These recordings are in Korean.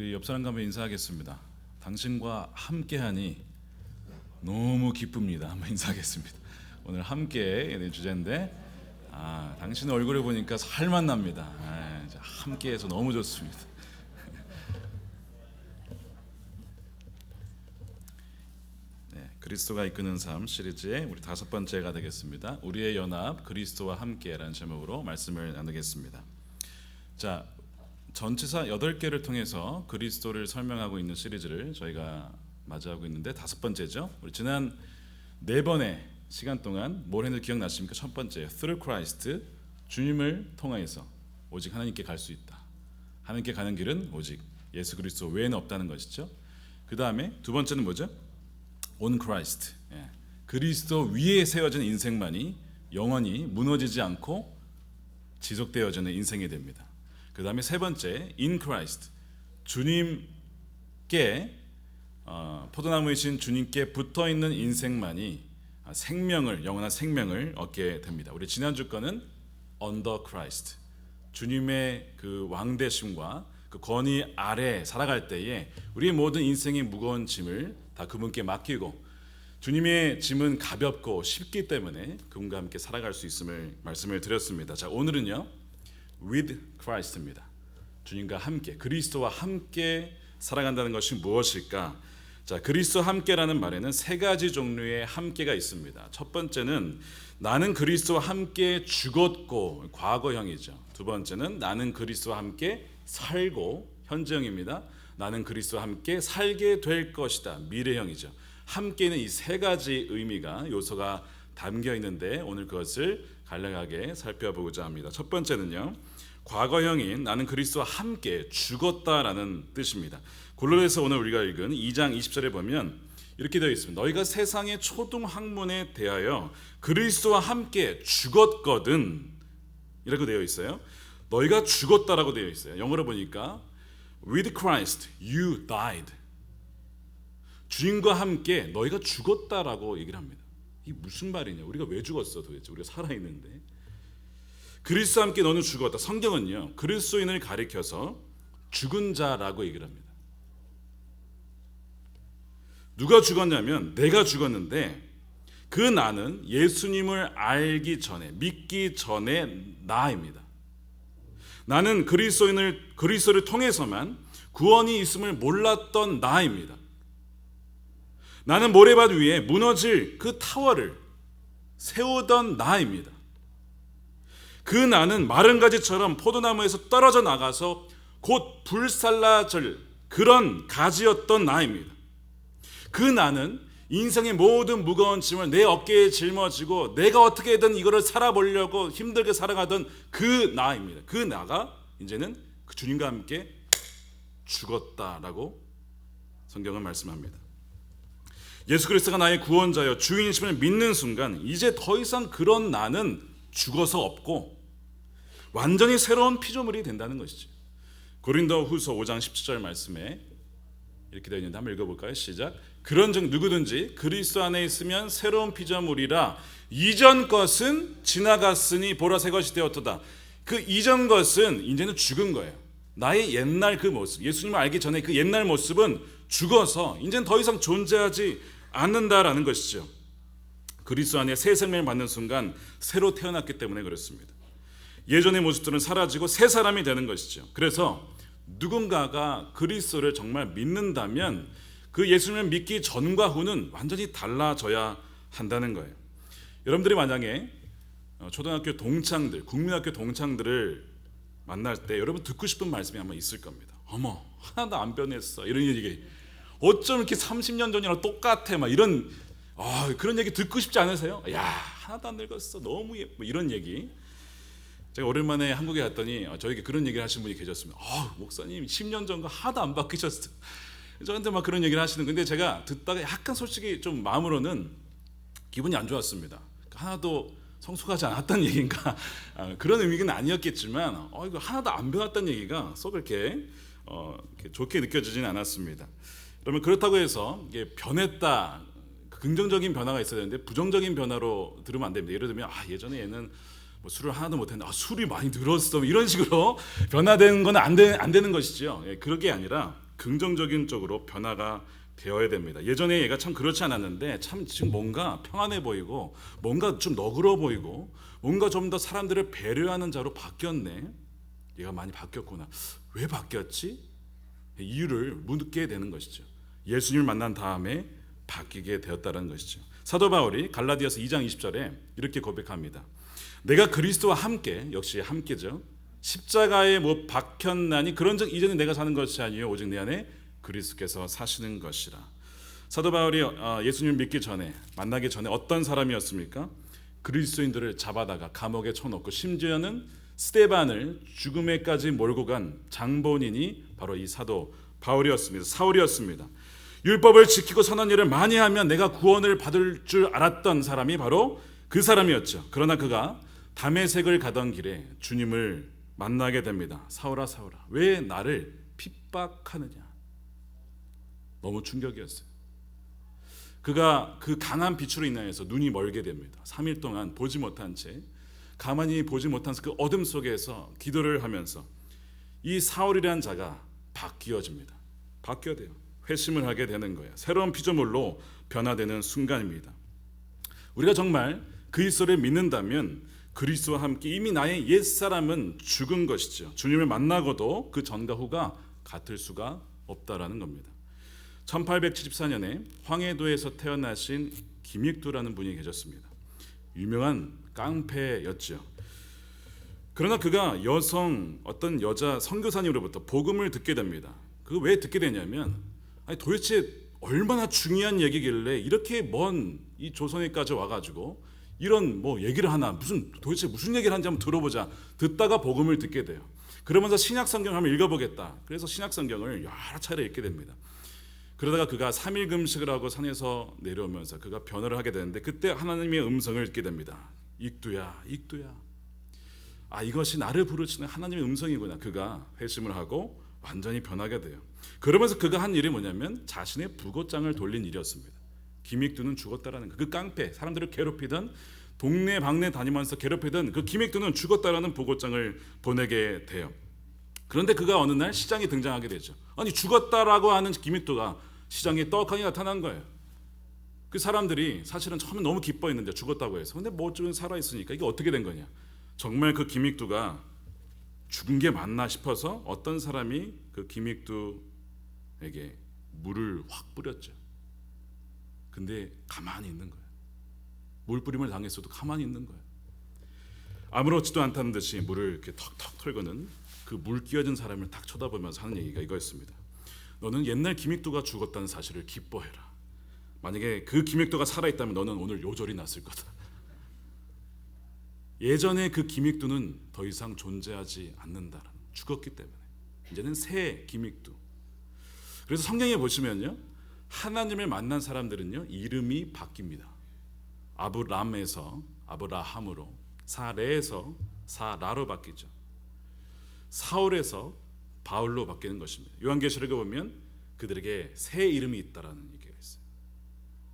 우리 옆 사람과 한번 인사하겠습니다. 당신과 함께하니 너무 기쁩니다. 한번 인사하겠습니다. 오늘 함께 주제인데 당신 얼굴을 보니까 살만 납니다. 함께해서 너무 좋습니다. 그리스도가 이끄는 삶 시리즈의 우리 5번째가 되겠습니다. 우리의 연합 그리스도와 함께라는 제목으로 말씀을 나누겠습니다. 자, 전치사 8개를 통해서 그리스도를 설명하고 있는 시리즈를 저희가 맞이하고 있는데 5번째죠. 우리 지난 4번의 시간 동안 뭘 했는지 기억나십니까? 첫 번째, through Christ, 주님을 통하여서 오직 하나님께 갈 수 있다. 하나님께 가는 길은 오직 예수 그리스도 외에는 없다는 것이죠. 그 다음에 두 번째는 뭐죠? on Christ, 그리스도 위에 세워진 인생만이 영원히 무너지지 않고 지속되어지는 인생이 됩니다. 그 다음에 세 번째, in Christ, 주님께 포도나무이신 주님께 붙어있는 인생만이 영원한 생명을 얻게 됩니다. 우리 지난주 거는 under Christ, 주님의 그 왕되심과 그 권위 아래 살아갈 때에 우리의 모든 인생의 무거운 짐을 다 그분께 맡기고 주님의 짐은 가볍고 쉽기 때문에 그분과 함께 살아갈 수 있음을 말씀을 드렸습니다. 자, 오늘은요 with Christ입니다. 주님과 함께, 그리스도와 함께 살아간다는 것이 무엇일까? 자, 그리스도와 함께라는 말에는 3가지 종류의 함께가 있습니다. 첫 번째는 나는 그리스도와 함께 죽었고, 과거형이죠. 두 번째는 나는 그리스도와 함께 살고, 현재형입니다. 나는 그리스도와 함께 살게 될 것이다, 미래형이죠. 함께는 이 3가지 의미가, 요소가 담겨 있는데 오늘 그것을 간략하게 살펴보고자 합니다. 첫 번째는요, 과거형인 나는 그리스도와 함께 죽었다라는 뜻입니다. 골로새서 오늘 우리가 읽은 2장 20절에 보면 이렇게 되어 있습니다. 너희가 세상의 초등 학문에 대하여 그리스도와 함께 죽었거든, 이라고 되어 있어요. 너희가 죽었다라고 되어 있어요. 영어로 보니까 with Christ you died, 주님과 함께 너희가 죽었다라고 얘기를 합니다. 이게 무슨 말이냐? 우리가 왜 죽었어 도대체? 우리가 살아있는데. 그리스도와 함께 너는 죽었다. 성경은요 그리스도인을 가리켜서 죽은 자라고 얘기를 합니다. 누가 죽었냐면 내가 죽었는데 그 나는 예수님을 알기 전에, 믿기 전에 나입니다. 나는 그리스도를 통해서만 구원이 있음을 몰랐던 나입니다. 나는 모래밭 위에 무너질 그 타워를 세우던 나입니다. 그 나는 마른 가지처럼 포도나무에서 떨어져 나가서 곧 불살라질 그런 가지였던 나입니다. 그 나는 인생의 모든 무거운 짐을 내 어깨에 짊어지고 내가 어떻게든 이거를 살아보려고 힘들게 살아가던 그 나입니다. 그 나가 이제는 그 주님과 함께 죽었다라고 성경은 말씀합니다. 예수 그리스도가 나의 구원자여 주인이심을 믿는 순간 이제 더 이상 그런 나는 죽어서 없고 완전히 새로운 피조물이 된다는 것이죠. 고린도후서 5장 17절 말씀에 이렇게 되어 있는데 한번 읽어볼까요? 시작. 그런즉 누구든지 그리스도 안에 있으면 새로운 피조물이라 이전 것은 지나갔으니 보라 새 것이 되었도다. 그 이전 것은 이제는 죽은 거예요. 나의 옛날 그 모습, 예수님을 알기 전에 그 옛날 모습은 죽어서 이제는 더 이상 존재하지 않는다라는 것이죠. 그리스도 안에 새 생명을 받는 순간 새로 태어났기 때문에 그렇습니다. 예전의 모습들은 사라지고 새 사람이 되는 것이죠. 그래서 누군가가 그리스도를 정말 믿는다면 그 예수님을 믿기 전과 후는 완전히 달라져야 한다는 거예요. 여러분들이 만약에 초등학교 동창들, 국민학교 동창들을 만날 때 여러분 듣고 싶은 말씀이 아마 있을 겁니다. 어머, 하나도 안 변했어, 이런 얘기. 어쩜 이렇게 30년 전이랑 똑같아, 막 이런 그런 얘기 듣고 싶지 않으세요? 야, 하나도 안 늙었어, 너무 예뻐, 이런 얘기. 제가 오랜만에 한국에 갔더니 저에게 그런 얘기를 하시는 분이 계셨습니다. 목사님 10년 전과 하나도 안 바뀌셨어요. 저한테 막 그런 얘기를 하시는. 근데 제가 듣다가 약간 솔직히 좀 마음으로는 기분이 안 좋았습니다. 하나도 성숙하지 않았다는 얘기인가? 그런 의미는 아니었겠지만 이거 하나도 안 변했다는 얘기가 썩 이렇게 좋게 느껴지지는 않았습니다. 그러면 그렇다고 해서 이게 변했다, 긍정적인 변화가 있어야 되는데 부정적인 변화로 들으면 안 됩니다. 예를 들면 예전에 얘는 뭐 술을 하나도 못했는데 술이 많이 늘었어, 이런 식으로 변화되는 건 안 되는 것이죠. 그런 게 아니라 긍정적인 쪽으로 변화가 되어야 됩니다. 예전에 얘가 참 그렇지 않았는데 참 지금 뭔가 평안해 보이고 뭔가 좀 너그러워 보이고 뭔가 좀 더 사람들을 배려하는 자로 바뀌었네. 얘가 많이 바뀌었구나. 왜 바뀌었지? 이유를 묻게 되는 것이죠. 예수님을 만난 다음에 바뀌게 되었다는 것이죠. 사도 바울이 갈라디아서 2장 20절에 이렇게 고백합니다. 내가 그리스도와 함께, 역시 함께죠, 십자가에 못 박혔나니 그런즉 이제는 내가 사는 것이 아니요 오직 내 안에 그리스도께서 사시는 것이라. 사도 바울이 예수님을 믿기 전에, 만나기 전에 어떤 사람이었습니까? 그리스도인들을 잡아다가 감옥에 쳐넣고 심지어는 스데반을 죽음에까지 몰고 간 장본인이 바로 이 사도 바울이었습니다. 사울이었습니다. 율법을 지키고 선한 일을 많이 하면 내가 구원을 받을 줄 알았던 사람이 바로 그 사람이었죠. 그러나 그가 다메섹을 가던 길에 주님을 만나게 됩니다. 사울아 사울아 왜 나를 핍박하느냐. 너무 충격이었어요. 그가 그 강한 빛으로 인하여서 눈이 멀게 됩니다. 3일 동안 보지 못한 채, 가만히 보지 못한 그 어둠 속에서 기도를 하면서 이 사울이라는 자가 바뀌어집니다. 바뀌어야 돼요. 회심을 하게 되는 거예요. 새로운 피조물로 변화되는 순간입니다. 우리가 정말 그리스도를 믿는다면 그리스도와 함께 이미 나의 옛사람은 죽은 것이죠. 주님을 만나고도 그 전과 후가 같을 수가 없다라는 겁니다. 1874년에 황해도에서 태어나신 김익두라는 분이 계셨습니다. 유명한 깡패였죠. 그러나 그가 어떤 여자 선교사님으로부터 복음을 듣게 됩니다. 그 왜 듣게 되냐면 도대체 얼마나 중요한 얘기길래 이렇게 먼 이 조선에까지 와가지고 이런 얘기를 하나, 도대체 무슨 얘기를 하는지 한번 들어보자. 듣다가 복음을 듣게 돼요. 그러면서 신약 성경을 한번 읽어보겠다. 그래서 신약 성경을 여러 차례 읽게 됩니다. 그러다가 그가 3일 금식을 하고 산에서 내려오면서 그가 변화를 하게 되는데 그때 하나님의 음성을 듣게 됩니다. 익두야, 익두야. 이것이 나를 부르시는 하나님의 음성이구나. 그가 회심을 하고 완전히 변하게 돼요. 그러면서 그가 한 일이 뭐냐면 자신의 부고장을 돌린 일이었습니다. 김익두는 죽었다라는 거. 그 깡패, 사람들을 괴롭히던, 동네 방네 다니면서 괴롭히던 그 김익두는 죽었다라는 부고장을 보내게 돼요. 그런데 그가 어느 날 시장에 등장하게 되죠. 죽었다라고 하는 김익두가 시장에 떡하니 나타난 거예요. 그 사람들이 사실은 처음에 너무 기뻐했는데 죽었다고 해서. 근데 어쩌면 살아있으니까 이게 어떻게 된 거냐. 정말 그 김익두가 죽은 게 맞나 싶어서 어떤 사람이 그 김익두에게 물을 확 뿌렸죠. 근데 가만히 있는 거예요. 물 뿌림을 당했어도 가만히 있는 거예요. 아무렇지도 않다는 듯이 물을 이렇게 턱턱 털고는 그 물 끼얹은 사람을 딱 쳐다보면서 하는 얘기가 이거였습니다. 너는 옛날 김익두가 죽었다는 사실을 기뻐해라. 만약에 그 김익두가 살아있다면 너는 오늘 요절이 났을 거다. 예전에 그 김익두는 더 이상 존재하지 않는다. 죽었기 때문에 이제는 새 김익두. 그래서 성경에 보시면요, 하나님을 만난 사람들은요 이름이 바뀝니다. 아브람에서 아브라함으로, 사레에서 사라로 바뀌죠. 사울에서 바울로 바뀌는 것입니다. 요한계시록에 보면 그들에게 새 이름이 있다라는 얘기가 있어요.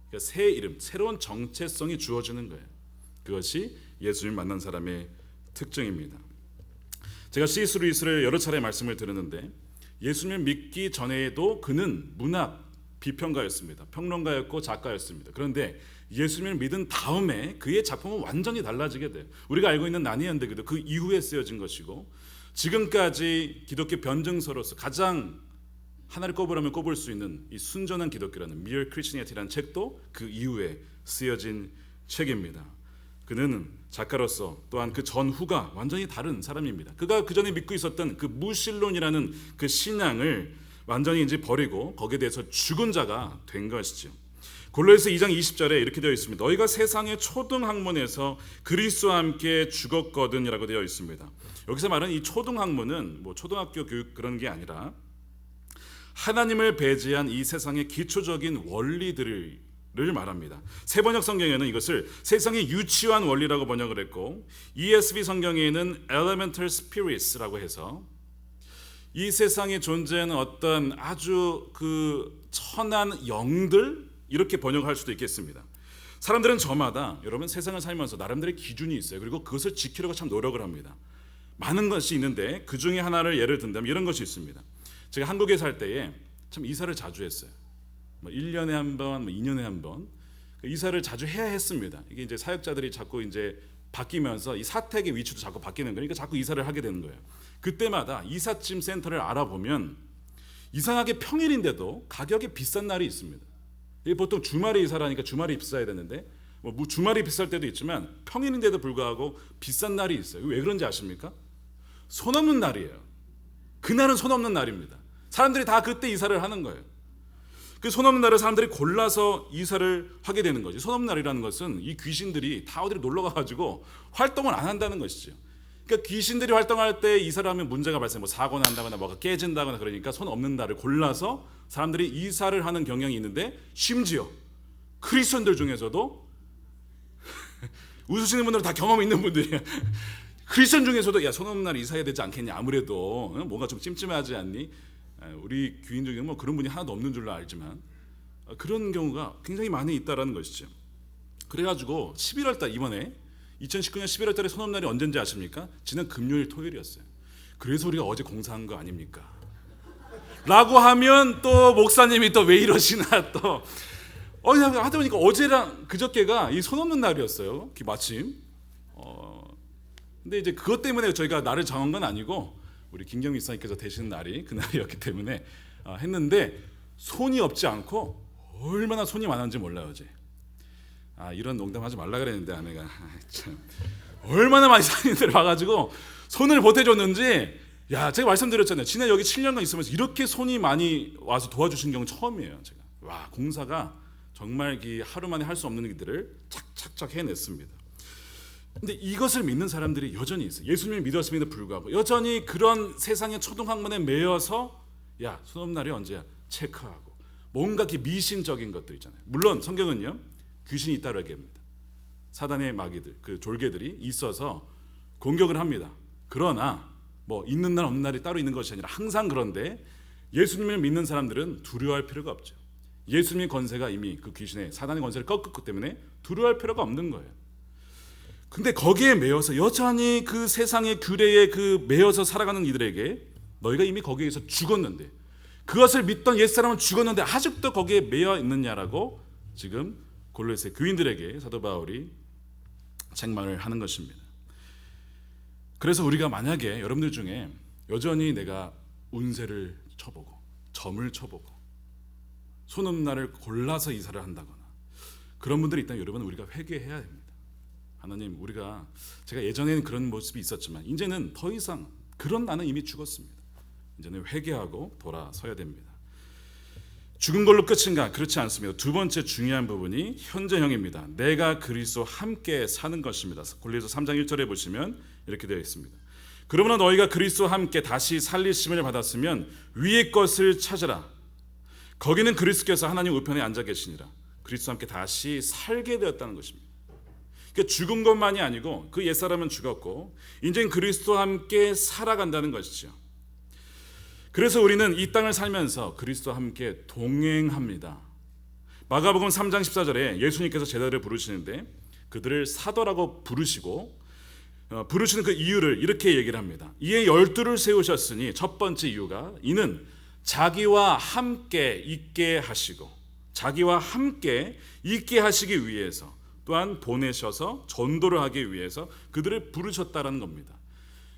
그러니까 새 이름, 새로운 정체성이 주어지는 거예요. 그것이 예수님 만난 사람의 특징입니다. 제가 C.S. 루이스를 여러 차례 말씀을 드렸는데 예수님을 믿기 전에도 그는 문학 비평가였습니다. 평론가였고 작가였습니다. 그런데 예수님을 믿은 다음에 그의 작품은 완전히 달라지게 돼요. 우리가 알고 있는 난이언대기도 그 이후에 쓰여진 것이고, 지금까지 기독교 변증서로서 가장 하나를 꼽으라면 꼽을 수 있는 이 순전한 기독교라는 Mere Christianity라는 책도 그 이후에 쓰여진 책입니다. 그는 작가로서 또한 그 전후가 완전히 다른 사람입니다. 그가 그 전에 믿고 있었던 그 무신론이라는 그 신앙을 완전히 이제 버리고 거기에 대해서 죽은 자가 된 것이죠. 골로새서 2장 20절에 이렇게 되어 있습니다. 너희가 세상의 초등학문에서 그리스도와 함께 죽었거든이라고 되어 있습니다. 여기서 말하는 이 초등학문은 초등학교 교육 그런 게 아니라 하나님을 배제한 이 세상의 기초적인 원리들을 말합니다. 세번역 성경에는 이것을 세상의 유치한 원리라고 번역을 했고, ESV 성경에는 elemental spirits라고 해서 이 세상에 존재하는 어떤 아주 그 천한 영들, 이렇게 번역할 수도 있겠습니다. 사람들은 저마다 여러분 세상을 살면서 나름대로의 기준이 있어요. 그리고 그것을 지키려고 참 노력을 합니다. 많은 것이 있는데 그 중에 하나를 예를 든다면 이런 것이 있습니다. 제가 한국에 살 때에 참 이사를 자주 했어요. 뭐 1년에 한 번, 뭐 2년에 한 번 이사를 자주 해야 했습니다. 이게 이제 사역자들이 자꾸 이제 바뀌면서 이 사택의 위치도 자꾸 바뀌는 거니까 자꾸 이사를 하게 되는 거예요. 그때마다 이삿짐 센터를 알아보면 이상하게 평일인데도 가격이 비싼 날이 있습니다. 이게 보통 주말에 이사를 하니까 주말이 비싸야 되는데 뭐 주말이 비쌀 때도 있지만 평일인데도 불구하고 비싼 날이 있어요. 왜 그런지 아십니까? 손 없는 날이에요. 그날은 손 없는 날입니다. 사람들이 다 그때 이사를 하는 거예요. 그 손 없는 날을 사람들이 골라서 이사를 하게 되는 거지. 손 없는 날이라는 것은 이 귀신들이 다 어디로 놀러 가가지고 활동을 안 한다는 것이죠. 그러니까 귀신들이 활동할 때 이사를 하면 문제가 발생, 뭐 사고 난다거나 뭐가 깨진다거나 그러니까 손 없는 날을 골라서 사람들이 이사를 하는 경향이 있는데 심지어 크리스천들 중에서도 웃으시는 분들은 다 경험이 있는 분들이에요. 크리스천 중에서도 야, 손 없는 날 이사해야 되지 않겠냐, 아무래도 뭔가 좀 찜찜하지 않니? 우리 교인 중에 뭐 그런 분이 하나도 없는 줄로 알지만 그런 경우가 굉장히 많이 있다라는 것이죠. 그래가지고 11월 달 이번에 2019년 11월 달에 손 없는 날이 언제인지 아십니까? 지난 금요일 토요일이었어요. 그래서 우리가 어제 공사한 거 아닙니까? 라고 하면 또 목사님이 또 왜 이러시나 또 하다 보니까 어제랑 그저께가 이 손 없는 날이었어요. 마침. 근데 이제 그것 때문에 저희가 날을 정한 건 아니고 우리 김경미 목사님께서 되시는 날이 그 날이었기 때문에 했는데 손이 없지 않고 얼마나 손이 많았는지 몰라요 어제. 이런 농담하지 말라 그랬는데 아내가 참 얼마나 많이 사람들 와가지고 손을 보태줬는지. 야, 제가 말씀드렸잖아요. 지난 여기 7년간 있으면서 이렇게 손이 많이 와서 도와주신 경우 처음이에요. 제가 와, 공사가 정말 하루 만에 할 수 없는 일들을 착착착 해냈습니다. 근데 이것을 믿는 사람들이 여전히 있어요. 예수님을 믿었음에도 불구하고 여전히 그런 세상의 초등학문에 매여서 야, 손 없는 날이 언제야? 체크하고 뭔가 이렇게 미신적인 것들 있잖아요. 물론 성경은요, 귀신이 있다고 얘기합니다. 사단의 마귀들, 그 졸개들이 있어서 공격을 합니다. 그러나 뭐 있는 날 없는 날이 따로 있는 것이 아니라 항상 그런데 예수님을 믿는 사람들은 두려워할 필요가 없죠. 예수님의 권세가 이미 그 귀신의 사단의 권세를 꺾었기 때문에 두려워할 필요가 없는 거예요. 근데 거기에 매여서 여전히 그 세상의 규례에 매여서 살아가는 이들에게 너희가 이미 거기에서 죽었는데 그것을 믿던 옛사람은 죽었는데 아직도 거기에 매여 있느냐라고 지금 골로새 교인들에게 사도 바울이 책망을 하는 것입니다. 그래서 우리가 만약에 여러분들 중에 여전히 내가 운세를 쳐보고 점을 쳐보고 손 없는 날을 골라서 이사를 한다거나 그런 분들이 있다면 여러분 우리가 회개해야 됩니다. 하나님, 제가 예전에는 그런 모습이 있었지만 이제는 더 이상 그런 나는 이미 죽었습니다. 이제는 회개하고 돌아서야 됩니다. 죽은 걸로 끝인가? 그렇지 않습니다. 두 번째 중요한 부분이 현재형입니다. 내가 그리스도와 함께 사는 것입니다. 골로새 3장 1절에 보시면 이렇게 되어 있습니다. 그러므로 너희가 그리스도와 함께 다시 살리심을 받았으면 위의 것을 찾으라. 거기는 그리스도께서 하나님 우편에 앉아 계시니라. 그리스도와 함께 다시 살게 되었다는 것입니다. 그러니까 죽은 것만이 아니고 그 옛사람은 죽었고 이제는 그리스도와 함께 살아간다는 것이죠. 그래서 우리는 이 땅을 살면서 그리스도와 함께 동행합니다. 마가복음 3장 14절에 예수님께서 제자들을 부르시는데 그들을 사도라고 부르시고 부르시는 그 이유를 이렇게 얘기를 합니다. 이에 12를 세우셨으니 첫 번째 이유가 이는 자기와 함께 있게 하시고 자기와 함께 있게 하시기 위해서 또한 보내셔서 전도를 하기 위해서 그들을 부르셨다는 겁니다.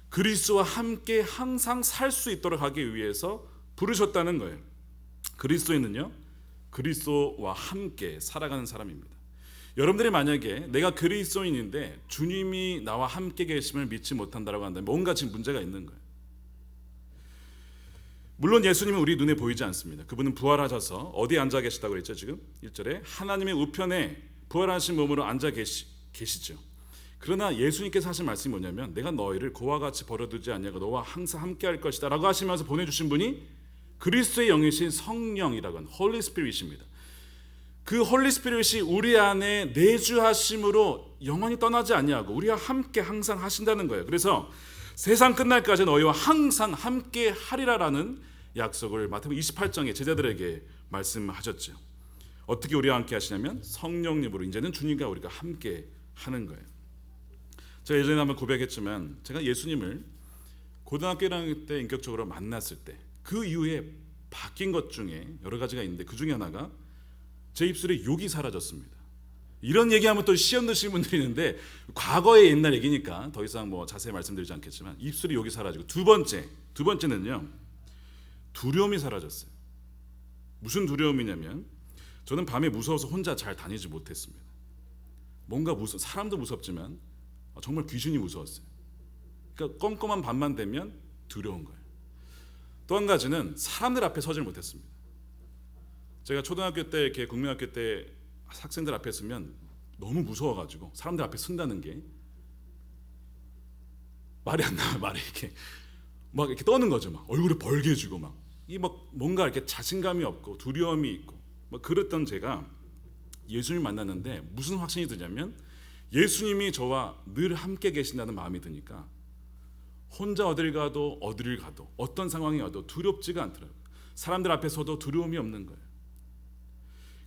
그리스도와 함께 항상 살 수 있도록 하기 위해서 부르셨다는 거예요. 그리스도인은요, 그리스도와 함께 살아가는 사람입니다. 여러분들이 만약에 내가 그리스도인인데 주님이 나와 함께 계심을 믿지 못한다고 한다면 뭔가 지금 문제가 있는 거예요. 물론 예수님은 우리 눈에 보이지 않습니다. 그분은 부활하셔서 어디에 앉아 계시다고 그랬죠? 지금 1절에 하나님의 우편에 부활하신 몸으로 앉아 계시죠. 그러나 예수님께서 하신 말씀이 뭐냐면 내가 너희를 고와 같이 버려두지 않냐고 너와 항상 함께 할 것이다 라고 하시면서 보내주신 분이 그리스도의 영이신 성령이라고 하는 홀리 스피릿입니다. 그 홀리 스피릿이 우리 안에 내주하심으로 영원히 떠나지 않냐고 우리와 함께 항상 하신다는 거예요. 그래서 세상 끝날까지 너희와 항상 함께 하리라라는 약속을 마태복음 28장에 제자들에게 말씀하셨죠. 어떻게 우리와 함께 하시냐면 성령님으로 이제는 주님과 우리가 함께 하는 거예요. 제가 예전에 한번 고백했지만 제가 예수님을 고등학교 1학년 때 인격적으로 만났을 때 그 이후에 바뀐 것 중에 여러 가지가 있는데 그 중에 하나가 제 입술에 욕이 사라졌습니다. 이런 얘기하면 또 시험 드시는 분들이 있는데 과거의 옛날 얘기니까 더 이상 뭐 자세히 말씀드리지 않겠지만 입술에 욕이 사라지고 두 번째는요, 두려움이 사라졌어요. 무슨 두려움이냐면 저는 밤에 무서워서 혼자 잘 다니지 못했습니다. 뭔가 사람도 무섭지만 정말 귀신이 무서웠어요. 그러니까 껌껌한 밤만 되면 두려운 거예요. 또 한 가지는 사람들 앞에 서질 못했습니다. 제가 초등학교 때 이렇게 국민학교 때 학생들 앞에 서면 너무 무서워가지고 사람들 앞에 선다는 게 말이 안 나와요. 말이 이렇게 막 이렇게 떠는 거죠. 막 얼굴이 벌개지고 막 뭔가 이렇게 자신감이 없고 두려움이 있고 막 그랬던 제가 예수님을 만났는데 무슨 확신이 드냐면 예수님이 저와 늘 함께 계신다는 마음이 드니까 혼자 어딜 가도 어떤 상황이 와도 두렵지가 않더라고요. 사람들 앞에서도 두려움이 없는 거예요.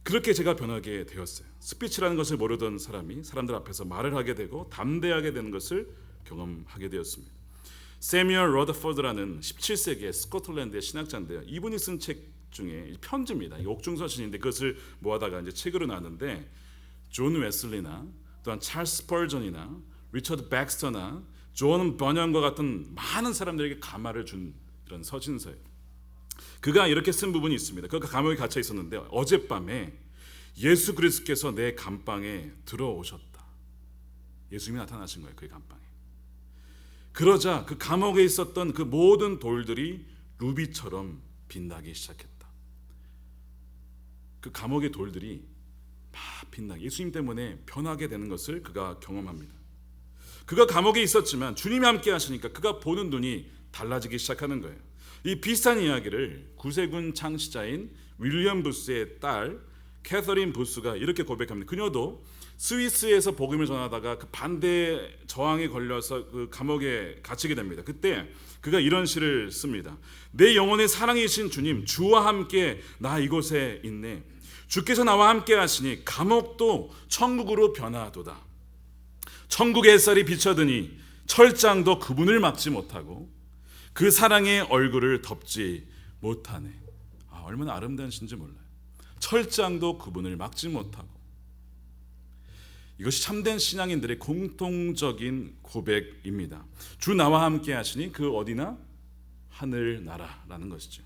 그렇게 제가 변하게 되었어요. 스피치라는 것을 모르던 사람이 사람들 앞에서 말을 하게 되고 담대하게 되는 것을 경험하게 되었습니다. 세뮤얼 러더포드라는 17세기의 스코틀랜드의 신학자인데요. 이분이 쓴 책 중에 편지입니다. 옥중서신인데 그것을 모아다가 이제 책으로 나왔는데 존 웨슬리나 또한 찰스 스펄전이나 리처드 백스터나 존 버년과 같은 많은 사람들에게 감화를 준 그런 서신서예요. 그가 이렇게 쓴 부분이 있습니다. 그가 감옥에 갇혀 있었는데 어젯밤에 예수 그리스도께서 내 감방에 들어오셨다. 예수님이 나타나신 거예요. 그의 감방에. 그러자 그 감옥에 있었던 그 모든 돌들이 루비처럼 빛나기 시작했다. 그 감옥의 돌들이 막 빛나게 예수님 때문에 변하게 되는 것을 그가 경험합니다. 그가 감옥에 있었지만 주님이 함께 하시니까 그가 보는 눈이 달라지기 시작하는 거예요. 이 비슷한 이야기를 구세군 창시자인 윌리엄 부스의 딸 캐서린 부스가 이렇게 고백합니다. 그녀도 스위스에서 복음을 전하다가 그 반대 저항에 걸려서 그 감옥에 갇히게 됩니다. 그때 그가 이런 시를 씁니다. 내 영혼의 사랑이신 주님, 주와 함께 나 이곳에 있네. 주께서 나와 함께 하시니 감옥도 천국으로 변화하도다. 천국의 햇살이 비쳐드니 철장도 그분을 막지 못하고 그 사랑의 얼굴을 덮지 못하네. 얼마나 아름다운 신지 몰라요. 철장도 그분을 막지 못하고. 이것이 참된 신앙인들의 공통적인 고백입니다. 주 나와 함께 하시니 그 어디나 하늘나라라는 것이죠.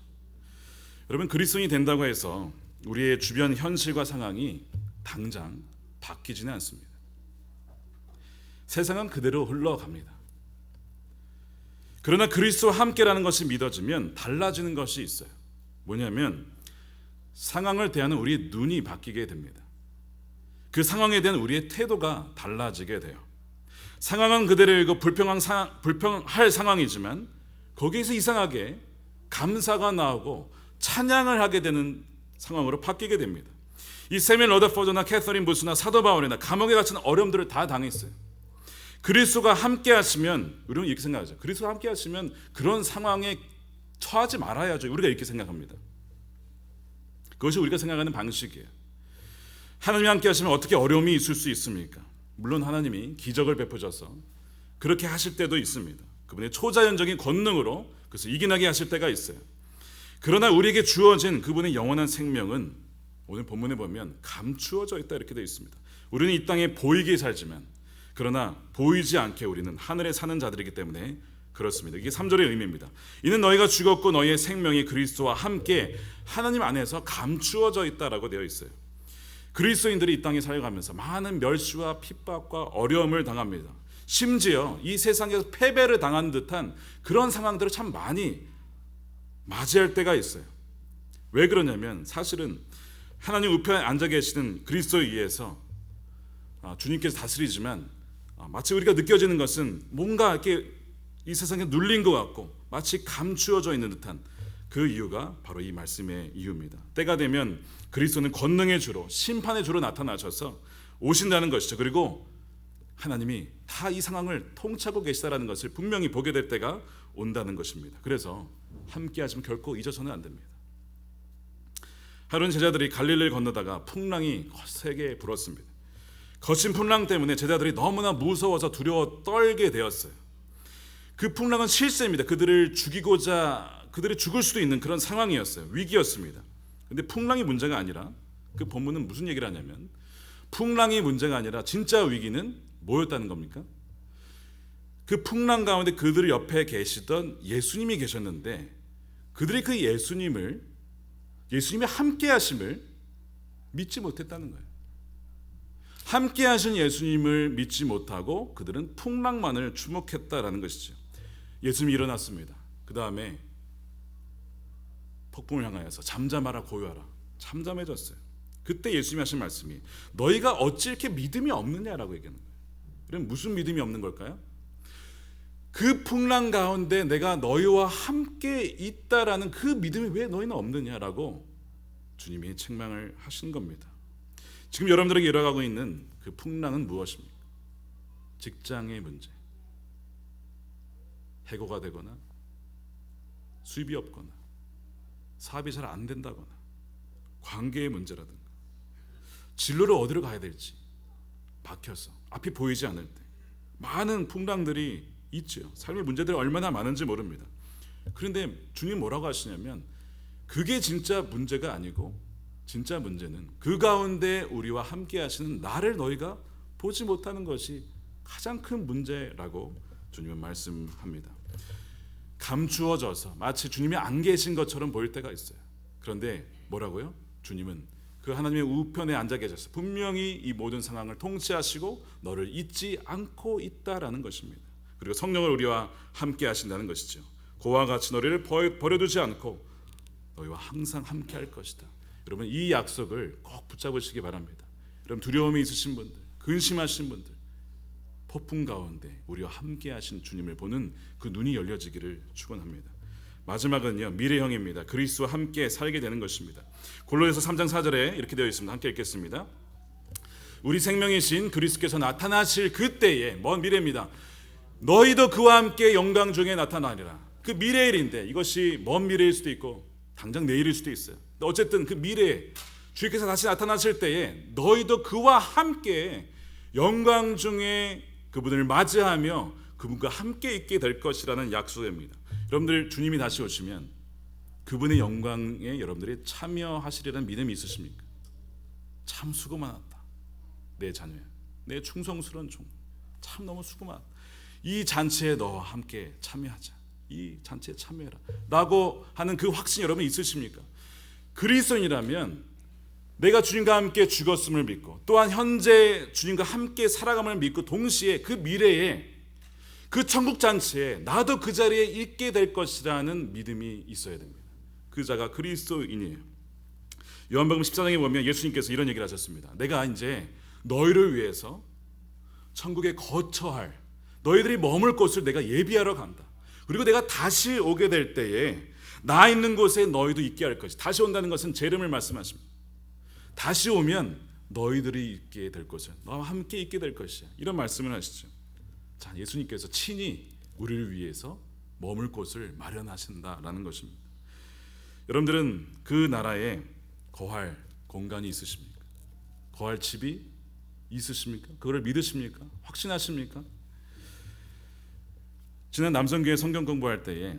여러분, 그리스도인이 된다고 해서 우리의 주변 현실과 상황이 당장 바뀌지는 않습니다. 세상은 그대로 흘러갑니다. 그러나 그리스도와 함께라는 것이 믿어지면 달라지는 것이 있어요. 뭐냐면 상황을 대하는 우리의 눈이 바뀌게 됩니다. 그 상황에 대한 우리의 태도가 달라지게 돼요. 상황은 그대로이고 불평할 상황이지만 거기에서 이상하게 감사가 나오고 찬양을 하게 되는 상황으로 바뀌게 됩니다. 이 세뮤얼 러더포드나 캐서린 부스나 사도 바울이나 감옥에 갇힌 어려움들을 다 당했어요. 그리스도가 함께 하시면 우리는 이렇게 생각하죠. 그리스도가 함께 하시면 그런 상황에 처하지 말아야죠. 우리가 이렇게 생각합니다. 그것이 우리가 생각하는 방식이에요. 하나님이 함께 하시면 어떻게 어려움이 있을 수 있습니까? 물론 하나님이 기적을 베푸셔서 그렇게 하실 때도 있습니다. 그분의 초자연적인 권능으로 그래서 이기나게 하실 때가 있어요. 그러나 우리에게 주어진 그분의 영원한 생명은 오늘 본문에 보면 감추어져 있다 이렇게 되어 있습니다. 우리는 이 땅에 보이게 살지만 그러나 보이지 않게 우리는 하늘에 사는 자들이기 때문에 그렇습니다. 이게 3절의 의미입니다. 이는 너희가 죽었고 너희의 생명이 그리스도와 함께 하나님 안에서 감추어져 있다라고 되어 있어요. 그리스도인들이 이 땅에 살아가면서 많은 멸시와 핍박과 어려움을 당합니다. 심지어 이 세상에서 패배를 당한 듯한 그런 상황들을 참 많이 맞이할 때가 있어요. 왜 그러냐면 사실은 하나님 우편에 앉아 계시는 그리스도에 의해서 주님께서 다스리지만 마치 우리가 느껴지는 것은 뭔가 이렇게 이 세상에 눌린 것 같고 마치 감추어져 있는 듯한 그 이유가 바로 이 말씀의 이유입니다. 때가 되면 그리스도는 권능의 주로 심판의 주로 나타나셔서 오신다는 것이죠. 그리고 하나님이 다 이 상황을 통치하고 계시다라는 것을 분명히 보게 될 때가 온다는 것입니다. 그래서 함께 하시면 결코 잊어서는 안 됩니다. 하루는 제자들이 갈릴리를 건너다가 풍랑이 거세게 불었습니다. 거친 풍랑 때문에 제자들이 너무나 무서워서 두려워 떨게 되었어요. 그 풍랑은 실세입니다. 그들을 죽이고자 그들이 죽을 수도 있는 그런 상황이었어요. 위기였습니다. 근데 풍랑이 문제가 아니라, 그 본문은 무슨 얘기를 하냐면 풍랑이 문제가 아니라 진짜 위기는 뭐였다는 겁니까? 그 풍랑 가운데 그들 옆에 계시던 예수님이 계셨는데 그들이 그 예수님의 함께 하심을 믿지 못했다는 거예요. 함께 하신 예수님을 믿지 못하고 그들은 풍랑만을 주목했다라는 것이죠. 예수님이 일어났습니다. 그 다음에 폭풍을 향하여서 잠잠하라 고요하라, 잠잠해졌어요. 그때 예수님이 하신 말씀이 너희가 어찌 이렇게 믿음이 없느냐라고 얘기하는 거예요. 그럼 무슨 믿음이 없는 걸까요? 그 풍랑 가운데 내가 너희와 함께 있다라는 그 믿음이 왜 너희는 없느냐라고 주님이 책망을 하신 겁니다. 지금 여러분들에게 일어나고 있는 그 풍랑은 무엇입니까? 직장의 문제, 해고가 되거나 수입이 없거나 사업이 잘 안 된다거나 관계의 문제라든가 진로를 어디로 가야 될지 막혀서 앞이 보이지 않을 때 많은 풍랑들이 있죠. 삶의 문제들이 얼마나 많은지 모릅니다. 그런데 주님 뭐라고 하시냐면 그게 진짜 문제가 아니고 진짜 문제는 그 가운데 우리와 함께 하시는 나를 너희가 보지 못하는 것이 가장 큰 문제라고 주님은 말씀합니다. 감추어져서 마치 주님이 안 계신 것처럼 보일 때가 있어요. 그런데 뭐라고요? 주님은 그 하나님의 우편에 앉아 계셔서 분명히 이 모든 상황을 통치하시고 너를 잊지 않고 있다라는 것입니다. 그리고 성령을 우리와 함께 하신다는 것이죠. 고와 같이 너희를 버려두지 않고 너희와 항상 함께 할 것이다. 여러분 이 약속을 꼭 붙잡으시기 바랍니다. 여러분 두려움이 있으신 분들, 근심하신 분들, 폭풍 가운데 우리와 함께 하신 주님을 보는 그 눈이 열려지기를 축원합니다. 마지막은요, 미래형입니다. 그리스도와 함께 살게 되는 것입니다. 골로새서 3장 4절에 이렇게 되어 있습니다. 함께 읽겠습니다. 우리 생명이신 그리스도께서 나타나실 그때에, 먼 미래입니다. 너희도 그와 함께 영광 중에 나타나리라. 그 미래의 일인데 이것이 먼 미래일 수도 있고 당장 내일일 수도 있어요. 어쨌든 그 미래에 주께서 다시 나타나실 때에 너희도 그와 함께 영광 중에 그분을 맞이하며 그분과 함께 있게 될 것이라는 약속입니다. 여러분들 주님이 다시 오시면 그분의 영광에 여러분들이 참여하시리라는 믿음이 있으십니까? 참 수고 많았다. 내 자녀야, 내 충성스러운 종, 참 너무 수고 많았다. 이 잔치에 너와 함께 참여하자. 이 잔치에 참여해라 라고 하는 그 확신 여러분 있으십니까? 그리스도인이라면 내가 주님과 함께 죽었음을 믿고 또한 현재 주님과 함께 살아감을 믿고 동시에 그 미래에 그 천국 잔치에 나도 그 자리에 있게 될 것이라는 믿음이 있어야 됩니다. 그 자가 그리스도인이에요. 요한복음 14장에 보면 예수님께서 이런 얘기를 하셨습니다. 내가 이제 너희를 위해서 천국에 거처할 너희들이 머물 곳을 내가 예비하러 간다. 그리고 내가 다시 오게 될 때에 나 있는 곳에 너희도 있게 할 것이다. 다시 온다는 것은 제 이름을 말씀하십니다. 다시 오면 너희들이 있게 될 것이야. 너와 함께 있게 될 것이야. 이런 말씀을 하시죠. 자, 예수님께서 친히 우리를 위해서 머물 곳을 마련하신다라는 것입니다. 여러분들은 그 나라에 거할 공간이 있으십니까? 거할 집이 있으십니까? 그거를 믿으십니까? 확신하십니까? 지난 남성교회 성경 공부할 때에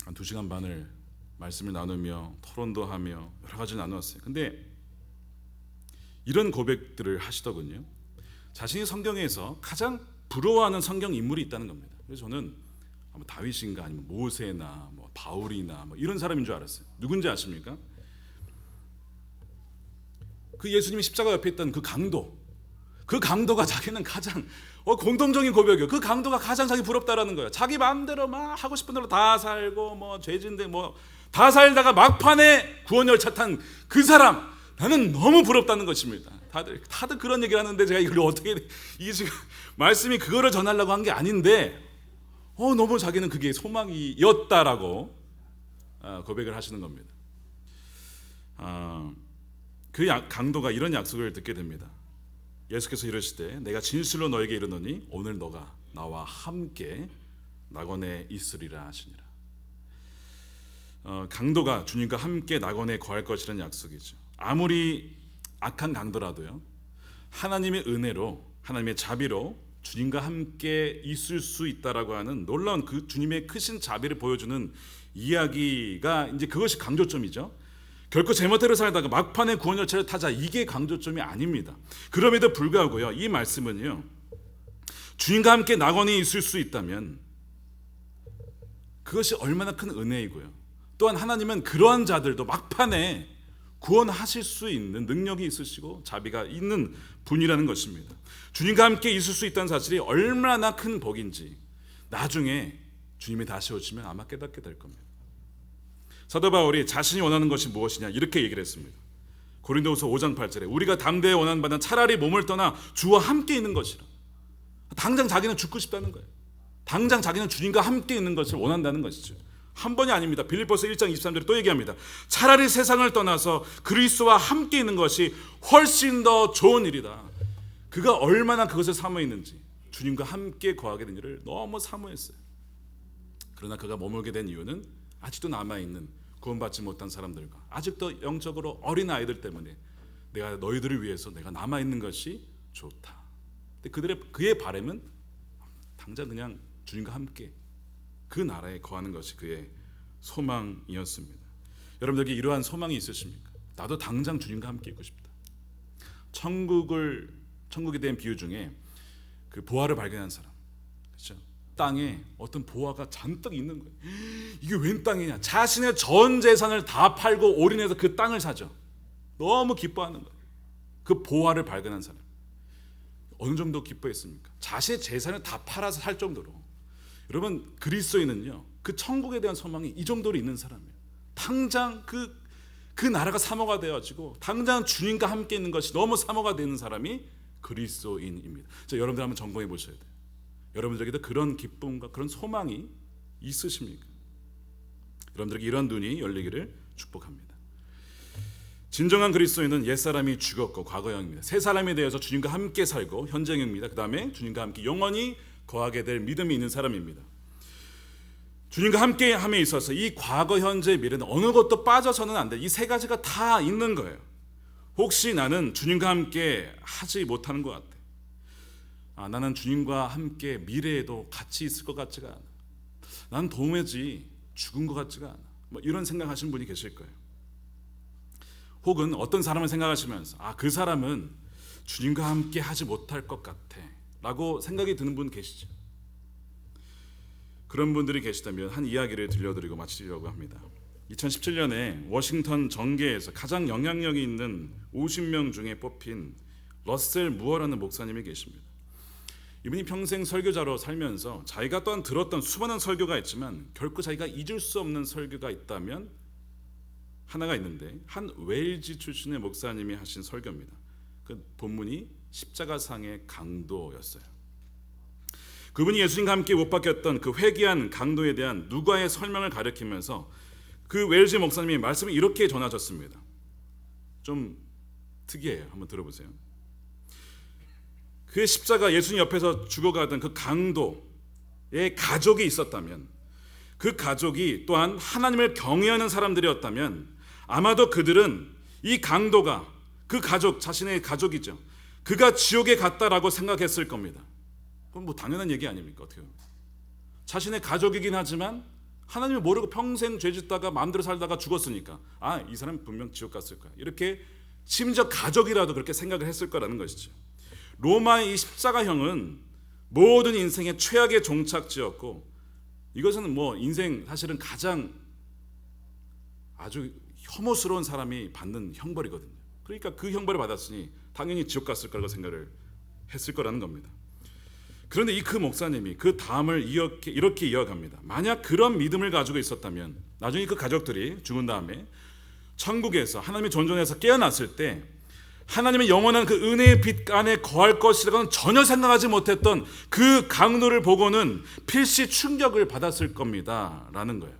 한 2시간 반을 말씀을 나누며 토론도 하며 여러 가지를 나누었어요. 근데 이런 고백들을 하시더군요. 자신이 성경에서 가장 부러워하는 성경 인물이 있다는 겁니다. 그래서 저는 다윗인가 아니면 모세나 뭐 바울이나 뭐 이런 사람인 줄 알았어요. 누군지 아십니까? 그 예수님이 십자가 옆에 있던 그 강도, 그 강도가 자기는 가장 공동적인 고백이에요. 그 강도가 가장 자기 부럽다라는 거예요. 자기 마음대로 막 하고 싶은 대로 다 살고 뭐 죄진데 뭐 다 살다가 막판에 구원 열차 탄 그 사람, 나는 너무 부럽다는 것입니다. 다들 그런 얘기를 하는데 제가 이걸 어떻게 이게 지금 말씀이 그거를 전하려고 한 게 아닌데 너무 자기는 그게 소망이었다라고 고백을 하시는 겁니다. 그 강도가 이런 약속을 듣게 됩니다. 예수께서 이르시되 내가 진실로 너에게 이르노니 오늘 너가 나와 함께 낙원에 있으리라 하시니라. 강도가 주님과 함께 낙원에 거할 것이라는 약속이죠. 아무리 악한 강도라도요, 하나님의 은혜로, 하나님의 자비로 주님과 함께 있을 수 있다라고 하는 놀라운 그 주님의 크신 자비를 보여주는 이야기가 이제 그것이 강조점이죠. 결코 제멋대로 살다가 막판에 구원 열차를 타자, 이게 강조점이 아닙니다. 그럼에도 불구하고요, 이 말씀은요, 주님과 함께 낙원에 있을 수 있다면 그것이 얼마나 큰 은혜이고요, 또한 하나님은 그러한 자들도 막판에 구원하실 수 있는 능력이 있으시고 자비가 있는 분이라는 것입니다. 주님과 함께 있을 수 있다는 사실이 얼마나 큰 복인지 나중에 주님이 다시 오시면 아마 깨닫게 될 겁니다. 사도 바울이 자신이 원하는 것이 무엇이냐 이렇게 얘기를 했습니다. 고린도후서 5장 8절에 우리가 담대히 원하는 바는 차라리 몸을 떠나 주와 함께 있는 것이라. 당장 자기는 죽고 싶다는 거예요. 당장 자기는 주님과 함께 있는 것을 원한다는 것이죠. 한 번이 아닙니다. 빌립보서 1장 23절에 또 얘기합니다. 차라리 세상을 떠나서 그리스도와 함께 있는 것이 훨씬 더 좋은 일이다. 그가 얼마나 그것을 사모했는지, 주님과 함께 거하게 된 일을 너무 사모했어요. 그러나 그가 머물게 된 이유는 아직도 남아있는 구원받지 못한 사람들과 아직도 영적으로 어린 아이들 때문에 내가 너희들을 위해서 내가 남아있는 것이 좋다. 근데 그의 바람은 당장 그냥 주님과 함께 그 나라에 거하는 것이 그의 소망이었습니다. 여러분들에게 이러한 소망이 있으십니까? 나도 당장 주님과 함께 있고 싶다. 천국에 대한 비유 중에 그 보화를 발견한 사람, 그렇죠? 땅에 어떤 보화가 잔뜩 있는 거예요. 이게 웬 땅이냐? 자신의 전 재산을 다 팔고 올인해서 그 땅을 사죠. 너무 기뻐하는 거예요. 그 보화를 발견한 사람 어느 정도 기뻐했습니까? 자신의 재산을 다 팔아서 살 정도로. 여러분, 그리스도인은요, 그 천국에 대한 소망이 이 정도로 있는 사람이에요. 당장 그 나라가 사모가 되어지고 당장 주님과 함께 있는 것이 너무 사모가 되는 사람이 그리스도인입니다. 여러분들 한번 점검해 보셔야 돼요. 여러분들에게도 그런 기쁨과 그런 소망이 있으십니까? 여러분들에게 이런 눈이 열리기를 축복합니다. 진정한 그리스도인은 옛사람이 죽었고 과거형입니다. 새 사람에 대해서 주님과 함께 살고 현재형입니다. 그 다음에 주님과 함께 영원히 거하게 될 믿음이 있는 사람입니다. 주님과 함께 함에 있어서 이 과거, 현재, 미래는 어느 것도 빠져서는 안 돼. 이 세 가지가 다 있는 거예요. 혹시 나는 주님과 함께 하지 못하는 것 같아. 나는 주님과 함께 미래에도 같이 있을 것 같지가 않아. 난 도무지 죽은 것 같지가 않아. 이런 생각하시는 분이 계실 거예요. 혹은 어떤 사람을 생각하시면서 그 사람은 주님과 함께 하지 못할 것 같아 라고 생각이 드는 분 계시죠? 그런 분들이 계시다면 한 이야기를 들려드리고 마치려고 합니다. 2017년에 워싱턴 정계에서 가장 영향력이 있는 50명 중에 뽑힌 러셀 무어라는 목사님이 계십니다. 이분이 평생 설교자로 살면서 자기가 또한 들었던 수많은 설교가 있지만 결코 자기가 잊을 수 없는 설교가 있다면 하나가 있는데, 한 웨일즈 출신의 목사님이 하신 설교입니다. 그 본문이 십자가상의 강도였어요. 그분이 예수님과 함께 못 박혔던 그 회개한 강도에 대한 누가의 설명을 가리키면서 그 웨일즈 목사님이 말씀을 이렇게 전하셨습니다. 좀 특이해요. 한번 들어보세요. 그 십자가 예수님 옆에서 죽어가던 그 강도의 가족이 있었다면, 그 가족이 또한 하나님을 경외하는 사람들이었다면 아마도 그들은 이 강도가 그 가족, 자신의 가족이죠, 그가 지옥에 갔다라고 생각했을 겁니다. 그건 당연한 얘기 아닙니까? 어떻게 자신의 가족이긴 하지만 하나님을 모르고 평생 죄짓다가 마음대로 살다가 죽었으니까 이 사람 분명 지옥 갔을 거야, 이렇게 심지어 가족이라도 그렇게 생각을 했을 거라는 것이죠. 로마의 이 십자가형은 모든 인생의 최악의 종착지였고, 이것은 인생 사실은 가장 아주 혐오스러운 사람이 받는 형벌이거든요. 그러니까 그 형벌을 받았으니 당연히 지옥 갔을 거라고 생각을 했을 거라는 겁니다. 그런데 그 목사님이 그 다음을 이렇게 이어갑니다. 만약 그런 믿음을 가지고 있었다면 나중에 그 가족들이 죽은 다음에 천국에서 하나님의 존존에서 깨어났을 때 하나님의 영원한 그 은혜의 빛 안에 거할 것이라고는 전혀 생각하지 못했던 그 강도를 보고는 필시 충격을 받았을 겁니다 라는 거예요.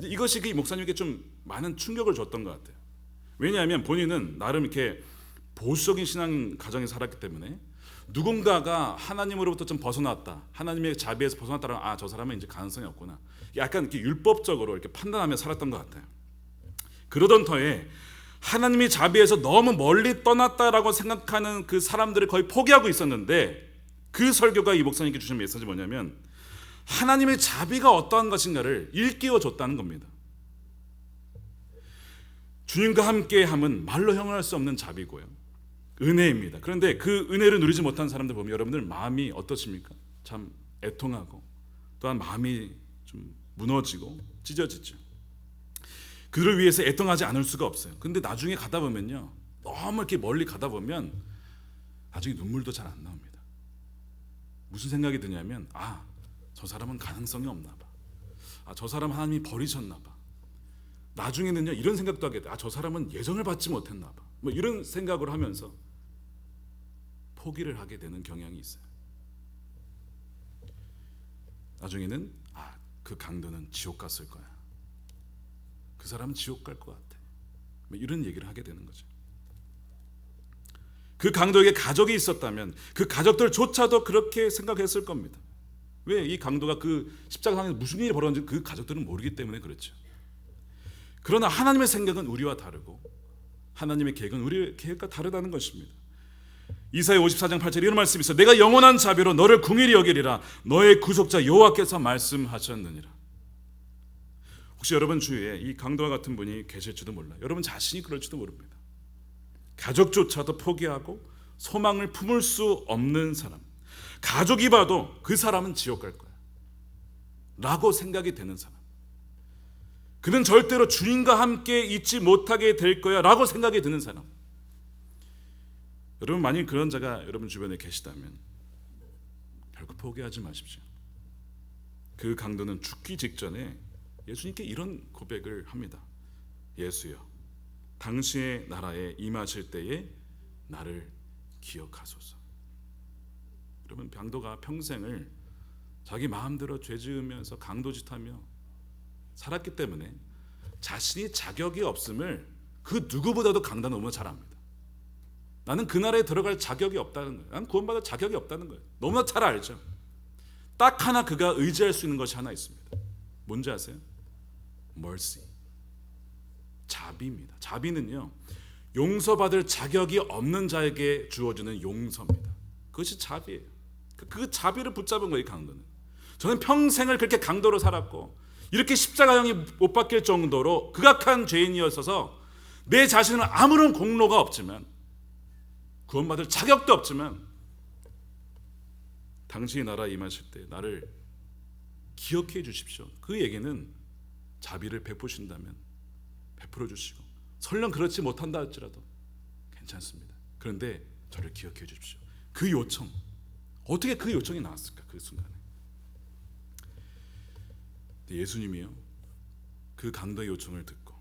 이것이 그 목사님에게 좀 많은 충격을 줬던 것 같아요. 왜냐하면 본인은 나름 이렇게 보수적인 신앙 가정에 살았기 때문에 누군가가 하나님으로부터 좀 벗어났다, 하나님의 자비에서 벗어났다라면 저 사람은 이제 가능성이 없구나, 약간 이렇게 율법적으로 이렇게 판단하며 살았던 것 같아요. 그러던 터에 하나님이 자비에서 너무 멀리 떠났다라고 생각하는 그 사람들을 거의 포기하고 있었는데, 그 설교가 이 목사님께 주신 메시지 뭐냐면 하나님의 자비가 어떠한 것인가를 일깨워 줬다는 겁니다. 주님과 함께함은 말로 형용할 수 없는 자비고요, 은혜입니다. 그런데 그 은혜를 누리지 못한 사람들 보면 여러분들 마음이 어떠십니까? 참 애통하고 또한 마음이 좀 무너지고 찢어지죠. 그들을 위해서 애통하지 않을 수가 없어요. 근데 나중에 가다 보면요, 너무 이렇게 멀리 가다 보면 나중에 눈물도 잘 안 나옵니다. 무슨 생각이 드냐면 저 사람은 가능성이 없나 봐. 저 사람 하나님이 버리셨나 봐. 나중에는요 이런 생각도 하게 돼. 저 사람은 예정을 받지 못했나 봐. 뭐 이런 생각을 하면서 포기를 하게 되는 경향이 있어요. 나중에는 그 강도는 지옥 갔을 거야. 그 사람은 지옥 갈 것 같아. 뭐 이런 얘기를 하게 되는 거죠. 그 강도에게 가족이 있었다면 그 가족들조차도 그렇게 생각했을 겁니다. 왜? 이 강도가 그 십자가상에서 무슨 일이 벌어졌는지 그 가족들은 모르기 때문에 그렇죠. 그러나 하나님의 생각은 우리와 다르고 하나님의 계획은 우리의 계획과 다르다는 것입니다. 이사야 54장 8절에 이런 말씀이 있어요. 내가 영원한 자비로 너를 긍휼히 여기리라. 너의 구속자 여호와께서 말씀하셨느니라. 혹시 여러분 주위에 이 강도와 같은 분이 계실지도 몰라요. 여러분 자신이 그럴지도 모릅니다. 가족조차도 포기하고 소망을 품을 수 없는 사람, 가족이 봐도 그 사람은 지옥 갈 거야 라고 생각이 되는 사람, 그는 절대로 주님과 함께 있지 못하게 될 거야 라고 생각이 드는 사람, 여러분 만일 그런 자가 여러분 주변에 계시다면 결코 포기하지 마십시오. 그 강도는 죽기 직전에 예수님께 이런 고백을 합니다. 예수여, 당신의 나라에 임하실 때에 나를 기억하소서. 여러분 강도가 평생을 자기 마음대로 죄 지으면서 강도짓하며 살았기 때문에 자신이 자격이 없음을 그 누구보다도 강도는 너무나 잘 압니다. 나는 그 나라에 들어갈 자격이 없다는 거예요. 나는 구원받을 자격이 없다는 거예요. 너무나 잘 알죠. 딱 하나 그가 의지할 수 있는 것이 하나 있습니다. 뭔지 아세요? mercy, 자비입니다. 자비는요, 용서받을 자격이 없는 자에게 주어지는 용서입니다. 그것이 자비예요. 그 자비를 붙잡은 거예요, 강도는. 저는 평생을 그렇게 강도로 살았고 이렇게 십자가형이 못 박힐 정도로 극악한 죄인이었어서 내 자신은 아무런 공로가 없지만 구원받을 자격도 없지만 당신의 나라에 임하실 때 나를 기억해 주십시오. 그 얘기는 자비를 베푸신다면 베풀어 주시고 설령 그렇지 못한다 할지라도 괜찮습니다. 그런데 저를 기억해 주십시오. 그 요청, 어떻게 그 요청이 나왔을까? 그 순간에 예수님이요, 그 강도의 요청을 듣고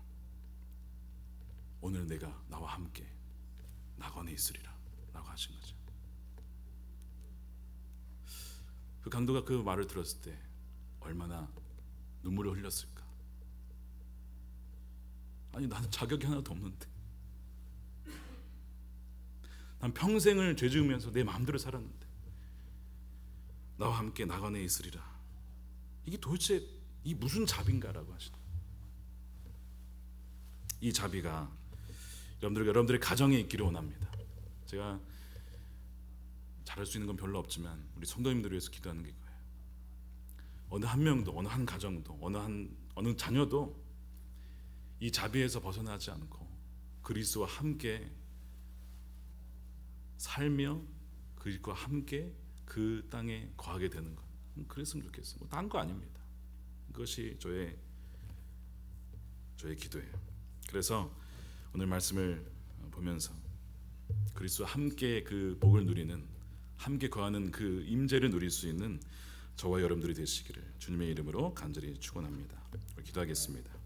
오늘 내가 나와 함께 낙원에 있으리라 라고 하신 거죠. 그 강도가 그 말을 들었을 때 얼마나 눈물을 흘렸을까? 아니 나는 자격이 하나도 없는데, 난 평생을 죄 지으면서 내 마음대로 살았는데 나와 함께 낙원에 있으리라. 이게 도대체 이 무슨 자비인가라고 하시는, 이 자비가 여러분들의 가정에 있기를 원합니다. 제가 잘할 수 있는 건 별로 없지만 우리 성도님들을 위해서 기도하는 게 그거예요. 어느 한 명도, 어느 한 가정도, 어느 자녀도 이 자비에서 벗어나지 않고 그리스도와 함께 살며 그리스도와 함께 그 땅에 거하게 되는 것, 그랬으면 좋겠어요. 뭐 딴 거 아닙니다. 그것이 저의 기도예요. 그래서 오늘 말씀을 보면서 그리스도와 함께 그 복을 누리는, 함께 거하는 그 임재를 누릴 수 있는 저와 여러분들이 되시기를 주님의 이름으로 간절히 축원합니다. 기도하겠습니다.